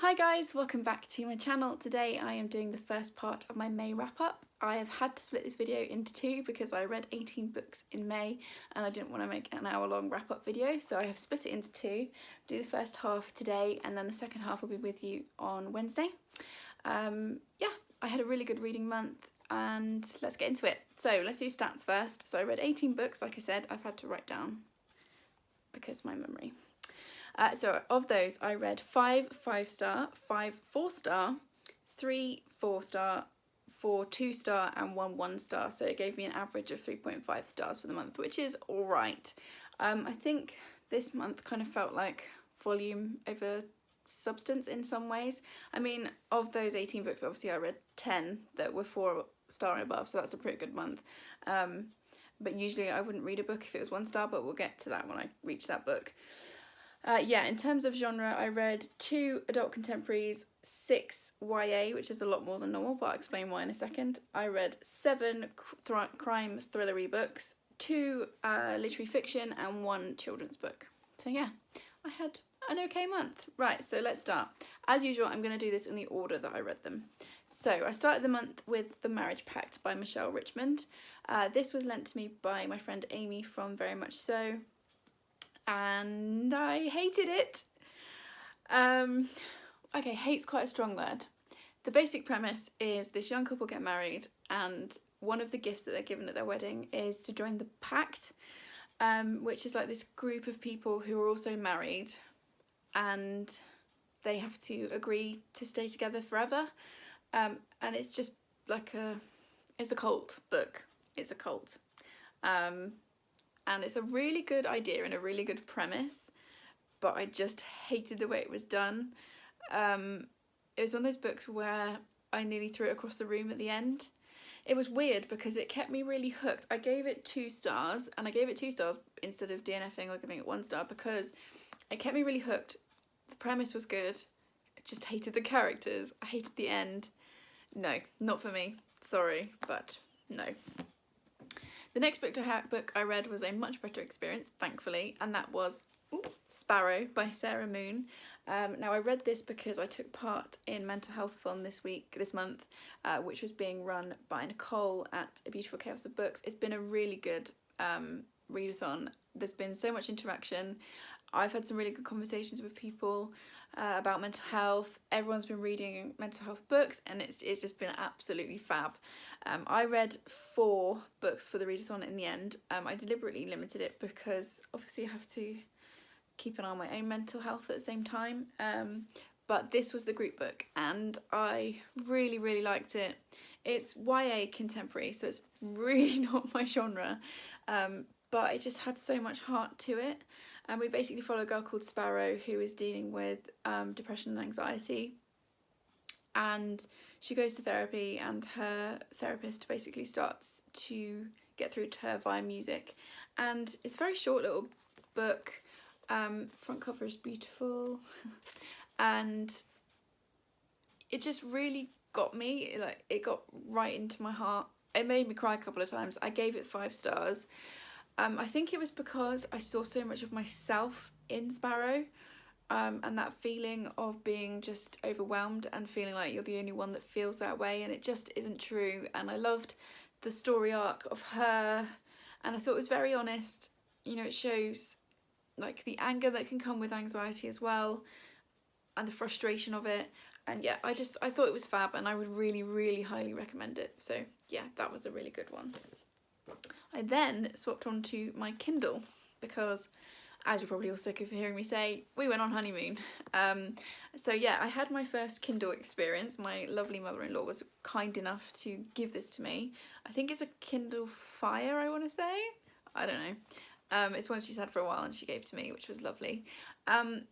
Hi guys, welcome back to my channel. Today I am doing the first part of my May wrap up. I have had to split this video into two because I read 18 books in May and I didn't want to make an hour-long wrap-up video, so I have split it into two. Do the first half today and then the second half will be with you on Wednesday. Yeah, I had a really good reading month and let's get into it. So let's do stats first. So I read 18 books, like I said. I've had to write down because my memory. So of those, I read 5 5-star, 5 4-star, 3 4-star, 4 2-star and 1 1-star. So it gave me an average of 3.5 stars for the month, which is all right. I think this month kind of felt like volume over substance in some ways. I mean, of those 18 books, obviously I read 10 that were 4-star and above, so that's a pretty good month. But usually I wouldn't read a book if it was 1 star, but we'll get to that when I reach that book. Yeah, in terms of genre, I read 2 adult contemporaries, 6 YA, which is a lot more than normal, but I'll explain why in a second. I read 7 crime thrillery books, 2 literary fiction, and 1 children's book. So yeah, I had an okay month. Right, so let's start. As usual, I'm going to do this in the order that I read them. So I started the month with The Marriage Pact by Michelle Richmond. This was lent to me by my friend Amy from Very Much So, and I hated it. Okay, hate's quite a strong word. The basic premise is this young couple get married and one of the gifts that they're given at their wedding is to join the Pact, which is like this group of people who are also married and they have to agree to stay together forever. And it's just like it's a cult book. It's a cult. And it's a really good idea and a really good premise, but I just hated the way it was done. It was one of those books where I nearly threw it across the room at the end. It was weird because it kept me really hooked. I gave it 2 stars, and I gave it 2 stars instead of DNFing or giving it 1 star because it kept me really hooked. The premise was good. I just hated the characters. I hated the end. No, not for me. Sorry, but no. The next book I read was a much better experience, thankfully, and that was Sparrow by Sarah Moon. Now I read this because I took part in Mental Health-a-thon this month, which was being run by Nicole at A Beautiful Chaos of Books. It's been a really good readathon. There's been so much interaction. I've had some really good conversations with people about mental health. Everyone's been reading mental health books and it's just been absolutely fab. I read 4 books for the readathon in the end. I deliberately limited it because obviously I have to keep an eye on my own mental health at the same time. But this was the group book and I really, really liked it. It's YA contemporary, so it's really not my genre, but it just had so much heart to it. And we basically follow a girl called Sparrow who is dealing with depression and anxiety. And she goes to therapy and her therapist basically starts to get through to her via music. And it's a very short little book. Front cover is beautiful. And it just really got me. Like, it got right into my heart. It made me cry a couple of times. I gave it 5 stars. I think it was because I saw so much of myself in Sparrow, and that feeling of being just overwhelmed and feeling like you're the only one that feels that way, and it just isn't true. And I loved the story arc of her, and I thought it was very honest. You know, it shows like the anger that can come with anxiety as well, and the frustration of it. And yeah, I thought it was fab, and I would really, really highly recommend it. So yeah, that was a really good one. I then swapped on to my Kindle because, as you're probably all sick of hearing me say, we went on honeymoon. So yeah, I had my first Kindle experience. My lovely mother-in-law was kind enough to give this to me. I think it's a Kindle Fire, I want to say. I don't know. It's one she's had for a while and she gave to me, which was lovely. I'm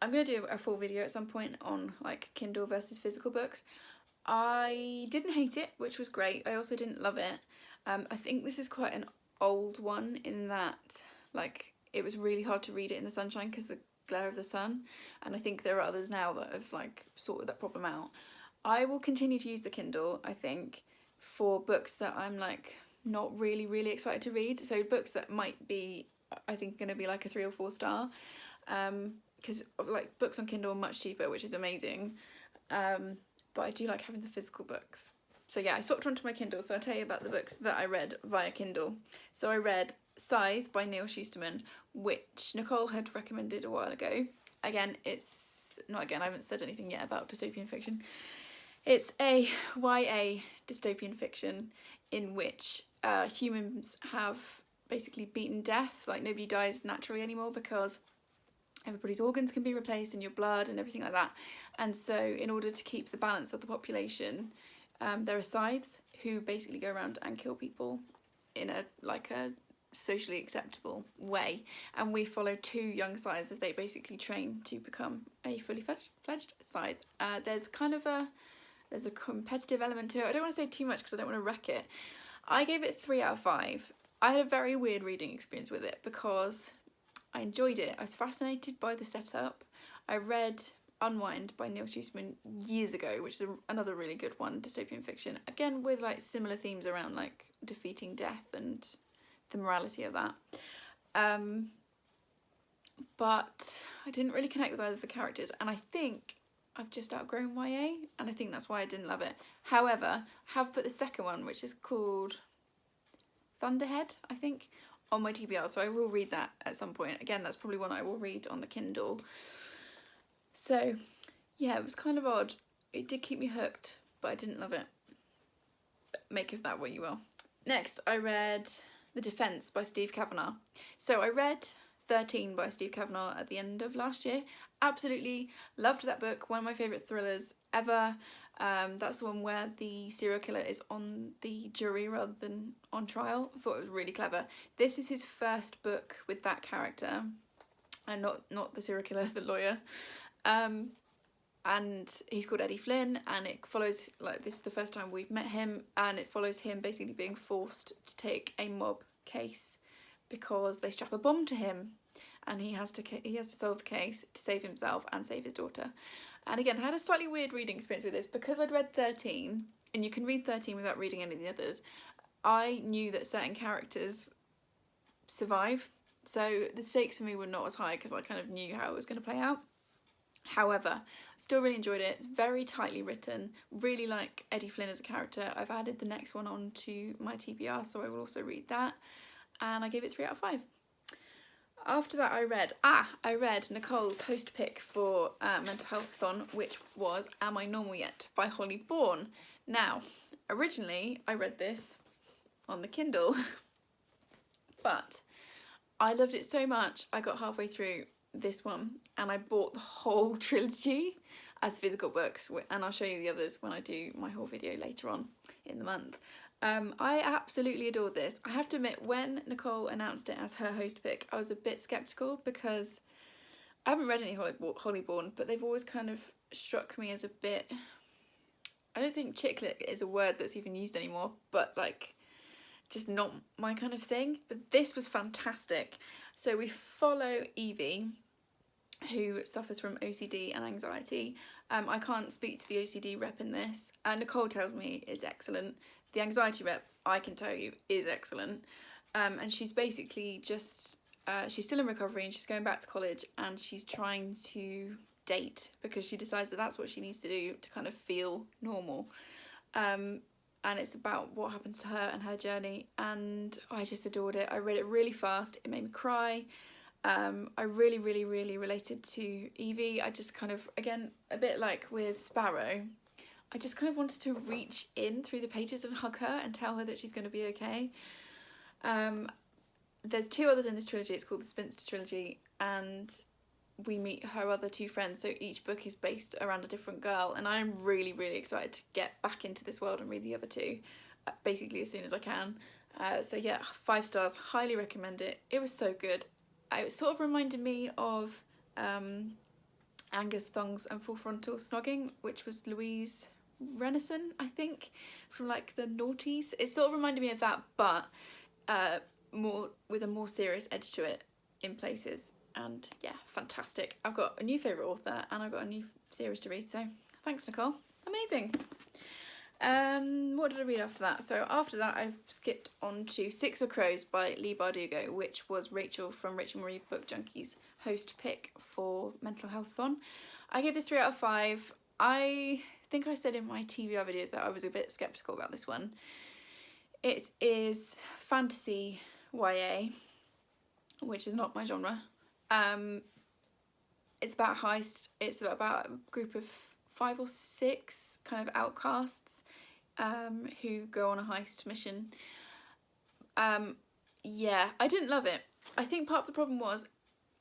going to do a full video at some point on like Kindle versus physical books. I didn't hate it, which was great. I also didn't love it. I think this is quite an old one in that like it was really hard to read it in the sunshine because the glare of the sun, and I think there are others now that have like sorted that problem out. I will continue to use the Kindle, I think, for books that I'm like not really, really excited to read. So books that might be, I think, going to be like a 3 or 4 star. because like books on Kindle are much cheaper, which is amazing. But I do like having the physical books. So yeah, I swapped onto my Kindle, so I'll tell you about the books that I read via Kindle. So I read Scythe by Neal Shusterman, which Nicole had recommended a while ago. Again, I haven't said anything yet about dystopian fiction. It's a YA dystopian fiction in which humans have basically beaten death. Like, nobody dies naturally anymore because everybody's organs can be replaced in your blood and everything like that. And so in order to keep the balance of the population, there are scythes who basically go around and kill people in a socially acceptable way. And we follow 2 young scythes as they basically train to become a fully fledged scythe. There's a competitive element to it. I don't want to say too much because I don't want to wreck it. I gave it 3 out of 5. I had a very weird reading experience with it because I enjoyed it. I was fascinated by the setup. I read Unwind by Neal Shusterman years ago, which is another really good one, dystopian fiction. Again, with like similar themes around like defeating death and the morality of that. But I didn't really connect with either of the characters, and I think I've just outgrown YA, and I think that's why I didn't love it. However, I have put the second one, which is called Thunderhead, I think, on my TBR, so I will read that at some point. Again, that's probably one I will read on the Kindle. So, yeah, it was kind of odd. It did keep me hooked, but I didn't love it. Make of that what you will. Next, I read The Defence by Steve Cavanagh. So I read 13 by Steve Cavanagh at the end of last year. Absolutely loved that book. One of my favourite thrillers ever. That's the one where the serial killer is on the jury rather than on trial. I thought it was really clever. This is his first book with that character, and not the serial killer, the lawyer. And he's called Eddie Flynn, and it follows, like, this is the first time we've met him, and it follows him basically being forced to take a mob case because they strap a bomb to him, and he has to solve the case to save himself and save his daughter. And again, I had a slightly weird reading experience with this because I'd read 13, and you can read 13 without reading any of the others. I knew that certain characters survive, so the stakes for me were not as high because I kind of knew how it was going to play out. However, I still really enjoyed it. It's very tightly written. Really like Eddie Flynn as a character. I've added the next one on to my TBR, so I will also read that. And I gave it 3 out of 5. After that, I read Nicole's host pick for Mental Health-a-thon, which was Am I Normal Yet by Holly Bourne. Now, originally, I read this on the Kindle, but I loved it so much, I got halfway through this one and I bought the whole trilogy as physical books, and I'll show you the others when I do my haul video later on in the month. I absolutely adored this. I have to admit, when Nicole announced it as her host pick, I was a bit sceptical because I haven't read any Holly Bourne, but they've always kind of struck me as a bit, I don't think chick lit is a word that's even used anymore, but like just not my kind of thing. But this was fantastic. So we follow Evie, who suffers from OCD and anxiety. I can't speak to the OCD rep in this. Nicole tells me is excellent. The anxiety rep, I can tell you, is excellent. And she's basically just, she's still in recovery and she's going back to college and she's trying to date because she decides that that's what she needs to do to kind of feel normal. And it's about what happens to her and her journey, and I just adored it. I read it really fast. It made me cry. I really, really, really related to Evie. I just kind of, again, a bit like with Sparrow, I just kind of wanted to reach in through the pages and hug her and tell her that she's going to be okay. There's 2 others in this trilogy. It's called the Spinster Trilogy, and we meet her other 2 friends, so each book is based around a different girl, and I'm really, really excited to get back into this world and read the other 2 basically as soon as I can. So yeah, 5 stars, highly recommend it. It was so good. It sort of reminded me of Angus Thongs and Full Frontal Snogging, which was Louise Renison, I think, from like the noughties. It sort of reminded me of that, but more with a more serious edge to it in places. And yeah, fantastic. I've got a new favourite author and I've got a new series to read, so thanks, Nicole. Amazing. What did I read after that? So after that, I've skipped on to 6 of Crows by Leigh Bardugo, which was Rachel from Rachel Marie Book Junkies' post pick for Mental Health-thon. I gave this 3 out of 5. I think I said in my TBR video that I was a bit sceptical about this one. It is fantasy YA, which is not my genre. It's about heist. It's about a group of 5 or 6 kind of outcasts who go on a heist mission. Yeah, I didn't love it. I think part of the problem was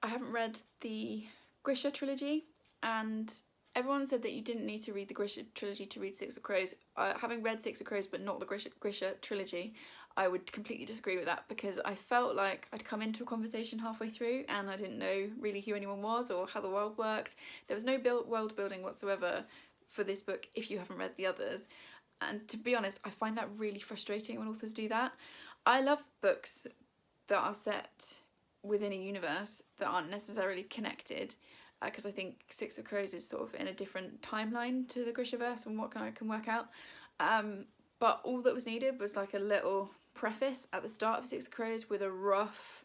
I haven't read the Grisha trilogy, and everyone said that you didn't need to read the Grisha trilogy to read Six of Crows. Having read Six of Crows but not the Grisha trilogy, I would completely disagree with that, because I felt like I'd come into a conversation halfway through and I didn't know really who anyone was or how the world worked. There was no world building whatsoever for this book if you haven't read the others. And to be honest, I find that really frustrating when authors do that. I love books that are set within a universe that aren't necessarily connected, because I think Six of Crows is sort of in a different timeline to the Grishaverse and what I can work out. But all that was needed was like a little preface at the start of Six of Crows with a rough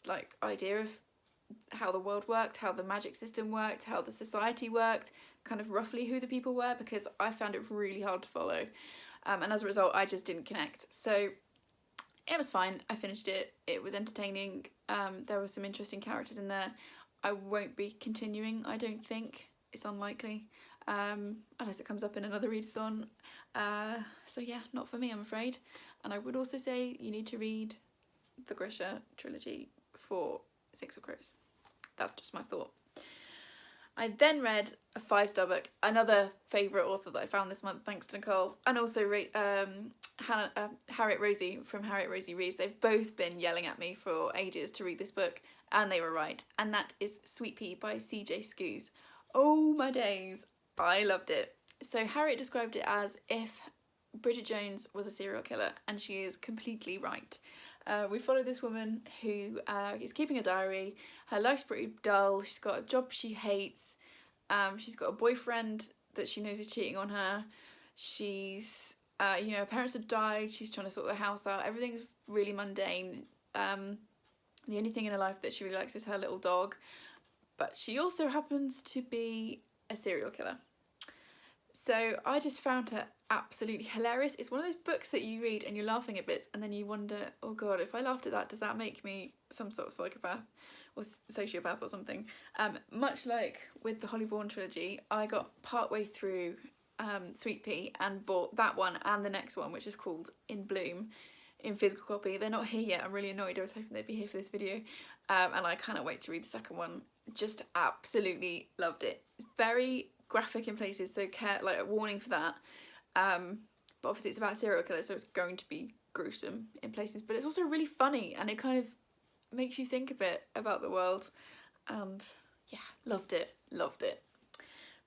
like idea of how the world worked, how the magic system worked, how the society worked, kind of roughly who the people were, because I found it really hard to follow. And as a result, I just didn't connect. So it was fine. I finished it. It was entertaining. There were some interesting characters in there. I won't be continuing, I don't think. It's unlikely. Unless it comes up in another readathon. So yeah, not for me, I'm afraid. And I would also say you need to read the Grisha trilogy for Six of Crows. That's just my thought. I then read a 5-star book, another favourite author that I found this month, thanks to Nicole, and also Harriet Rosie from Harriet Rosie Reads. They've both been yelling at me for ages to read this book, and they were right. And that is Sweetpea by CJ Skuse. Oh my days, I loved it. So Harriet described it as if Bridget Jones was a serial killer, and she is completely right. We follow this woman who is keeping a diary. Her life's pretty dull. She's got a job she hates. She's got a boyfriend that she knows is cheating on her. She's, her parents have died. She's trying to sort the house out. Everything's really mundane. The only thing in her life that she really likes is her little dog. But she also happens to be a serial killer. So I just found her absolutely hilarious. It's one of those books that you read and you're laughing at bits and then you wonder, oh god, if I laughed at that, does that make me some sort of psychopath or sociopath or something? Much like with the Holly Bourne trilogy, I got partway through Sweetpea and bought that one and the next one, which is called In Bloom, in physical copy. They're not here yet. I'm really annoyed. I was hoping they'd be here for this video. And I cannot wait to read the second one. Just absolutely loved it. Very graphic in places, so like a warning for that. But obviously it's about a serial killer, so it's going to be gruesome in places, but it's also really funny and it kind of makes you think a bit about the world, and yeah, loved it.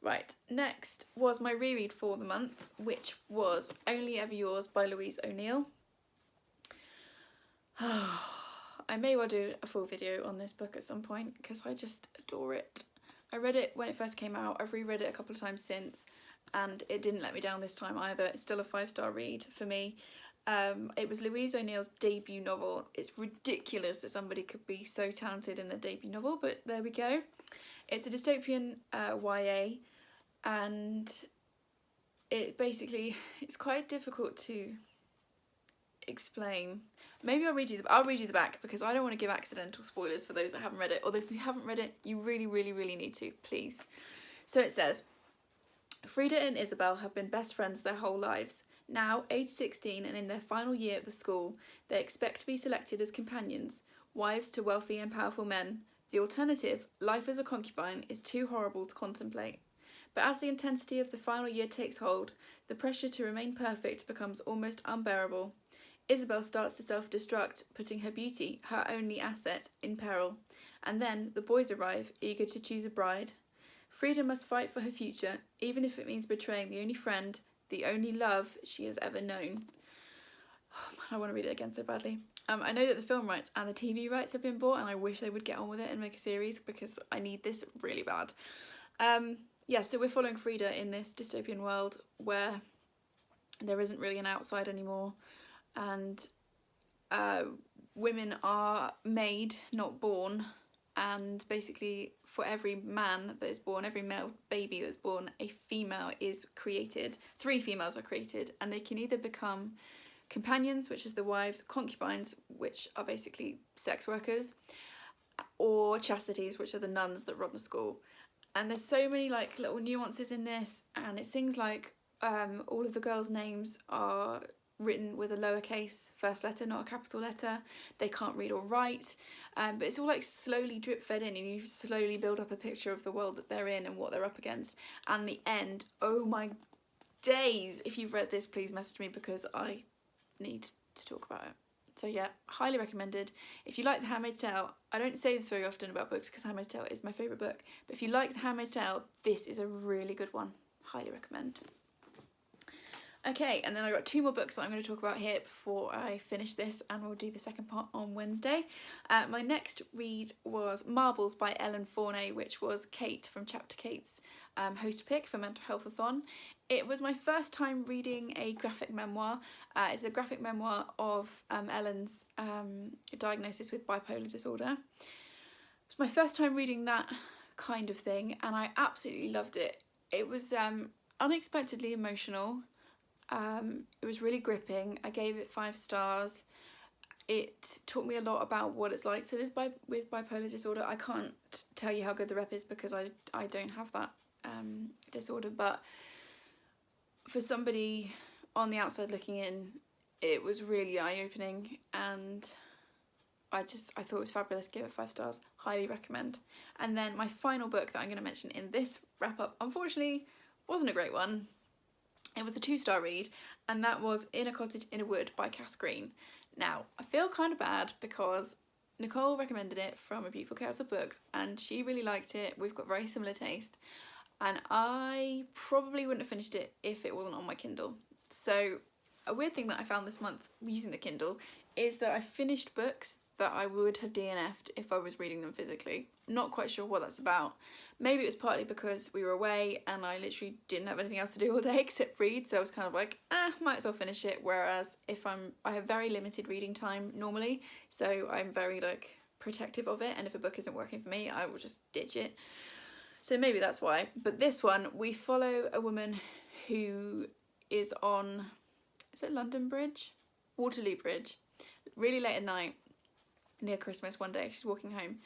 Right, next was my reread for the month, which was Only Ever Yours by Louise O'Neal. I may well do a full video on this book at some point because I just adore it. I read it when it first came out. I've reread it a couple of times since, and it didn't let me down this time either. It's still a 5-star read for me. It was Louise O'Neal's debut novel. It's ridiculous that somebody could be so talented in their debut novel, but there we go. It's a dystopian YA, and it's quite difficult to explain. Maybe I'll read you the back because I don't want to give accidental spoilers for those that haven't read it. Although if you haven't read it, you really, really, really need to, please. So it says, Frida and Isabel have been best friends their whole lives. Now, aged 16 and in their final year at the school, they expect to be selected as companions, wives to wealthy and powerful men. The alternative, life as a concubine, is too horrible to contemplate. But as the intensity of the final year takes hold, the pressure to remain perfect becomes almost unbearable. Isabel starts to self-destruct, putting her beauty, her only asset, in peril. And then the boys arrive, eager to choose a bride. Frida must fight for her future, even if it means betraying the only friend, the only love she has ever known. Oh man, I want to read it again so badly. I know that the film rights and the TV rights have been bought, and I wish they would get on with it and make a series because I need this really bad. Yeah, so we're following Frida in this dystopian world where there isn't really an outside anymore, and women are made, not born, and basically for every man that is born, every male baby that's born, a female is created. 3 females are created, and they can either become companions, which is the wives, concubines, which are basically sex workers, or chastities, which are the nuns that run the school. And there's so many like little nuances in this, and it's things like all of the girls' names are written with a lowercase first letter, not a capital letter. They can't read or write, but it's all like slowly drip fed in, and you slowly build up a picture of the world that they're in and what they're up against. And the end, oh my days, if you've read this, please message me, because I need to talk about it. So yeah, highly recommended. If you like The Handmaid's Tale, I don't say this very often about books because Handmaid's Tale is my favourite book, but if you like The Handmaid's Tale, this is a really good one. Highly recommend. Okay, and then I've got 2 more books that I'm going to talk about here before I finish this, and we'll do the second part on Wednesday. My next read was Marbles by Ellen Forney, which was Kate from Chapter Kate's host pick for Mental Health-a-thon. It was my first time reading a graphic memoir. It's a graphic memoir of Ellen's diagnosis with bipolar disorder. It was my first time reading that kind of thing, and I absolutely loved it. It was unexpectedly emotional. It was really gripping. I gave it 5 stars. It taught me a lot about what it's like to live with bipolar disorder. I can't tell you how good the rep is because I don't have that disorder, but for somebody on the outside looking in, it was really eye-opening, and I thought it was fabulous. Give it 5 stars. Highly recommend. And then my final book that I'm going to mention in this wrap-up, unfortunately, wasn't a great one. It was a 2-star read, and that was In a Cottage in a Wood by Cass Green. Now, I feel kind of bad because Nicole recommended it from A Beautiful Chaos of Books, and she really liked it. We've got very similar taste, and I probably wouldn't have finished it if it wasn't on my Kindle. So a weird thing that I found this month using the Kindle is that I finished books that I would have DNF'd if I was reading them physically. Not quite sure what that's about. Maybe it was partly because we were away and I literally didn't have anything else to do all day except read, so I was kind of like, might as well finish it. Whereas if I have very limited reading time normally, so I'm very like protective of it, and if a book isn't working for me, I will just ditch it. So maybe that's why. But this one, we follow a woman who is on, is it London Bridge? Waterloo Bridge. Really late at night, near Christmas one day, she's walking home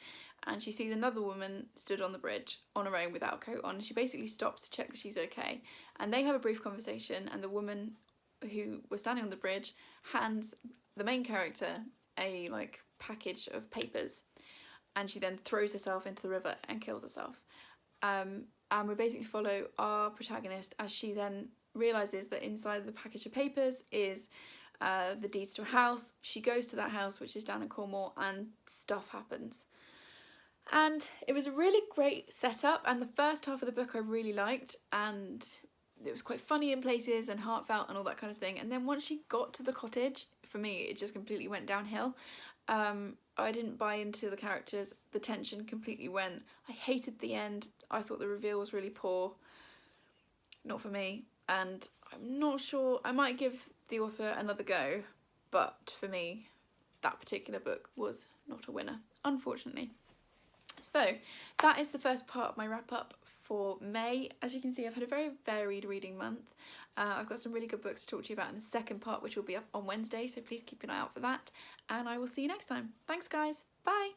and she sees another woman stood on the bridge on her own without a coat on, and she basically stops to check that she's okay, and they have a brief conversation, and the woman who was standing on the bridge hands the main character a like package of papers, and she then throws herself into the river and kills herself. And we basically follow our protagonist as she then realises that inside the package of papers is the deeds to a house. She goes to that house, which is down in Cornwall, and stuff happens. And it was a really great setup, and the first half of the book I really liked, and it was quite funny in places and heartfelt and all that kind of thing. And then once she got to the cottage, for me it just completely went downhill. I didn't buy into the characters, the tension completely went. I hated the end. I thought the reveal was really poor. Not for me, and I'm not sure, I might give the author another go, but for me that particular book was not a winner, unfortunately. So that is the first part of my wrap up for May. As you can see, I've had a very varied reading month. I've got some really good books to talk to you about in the second part, which will be up on Wednesday, so please keep an eye out for that, and I will see you next time. Thanks guys, bye!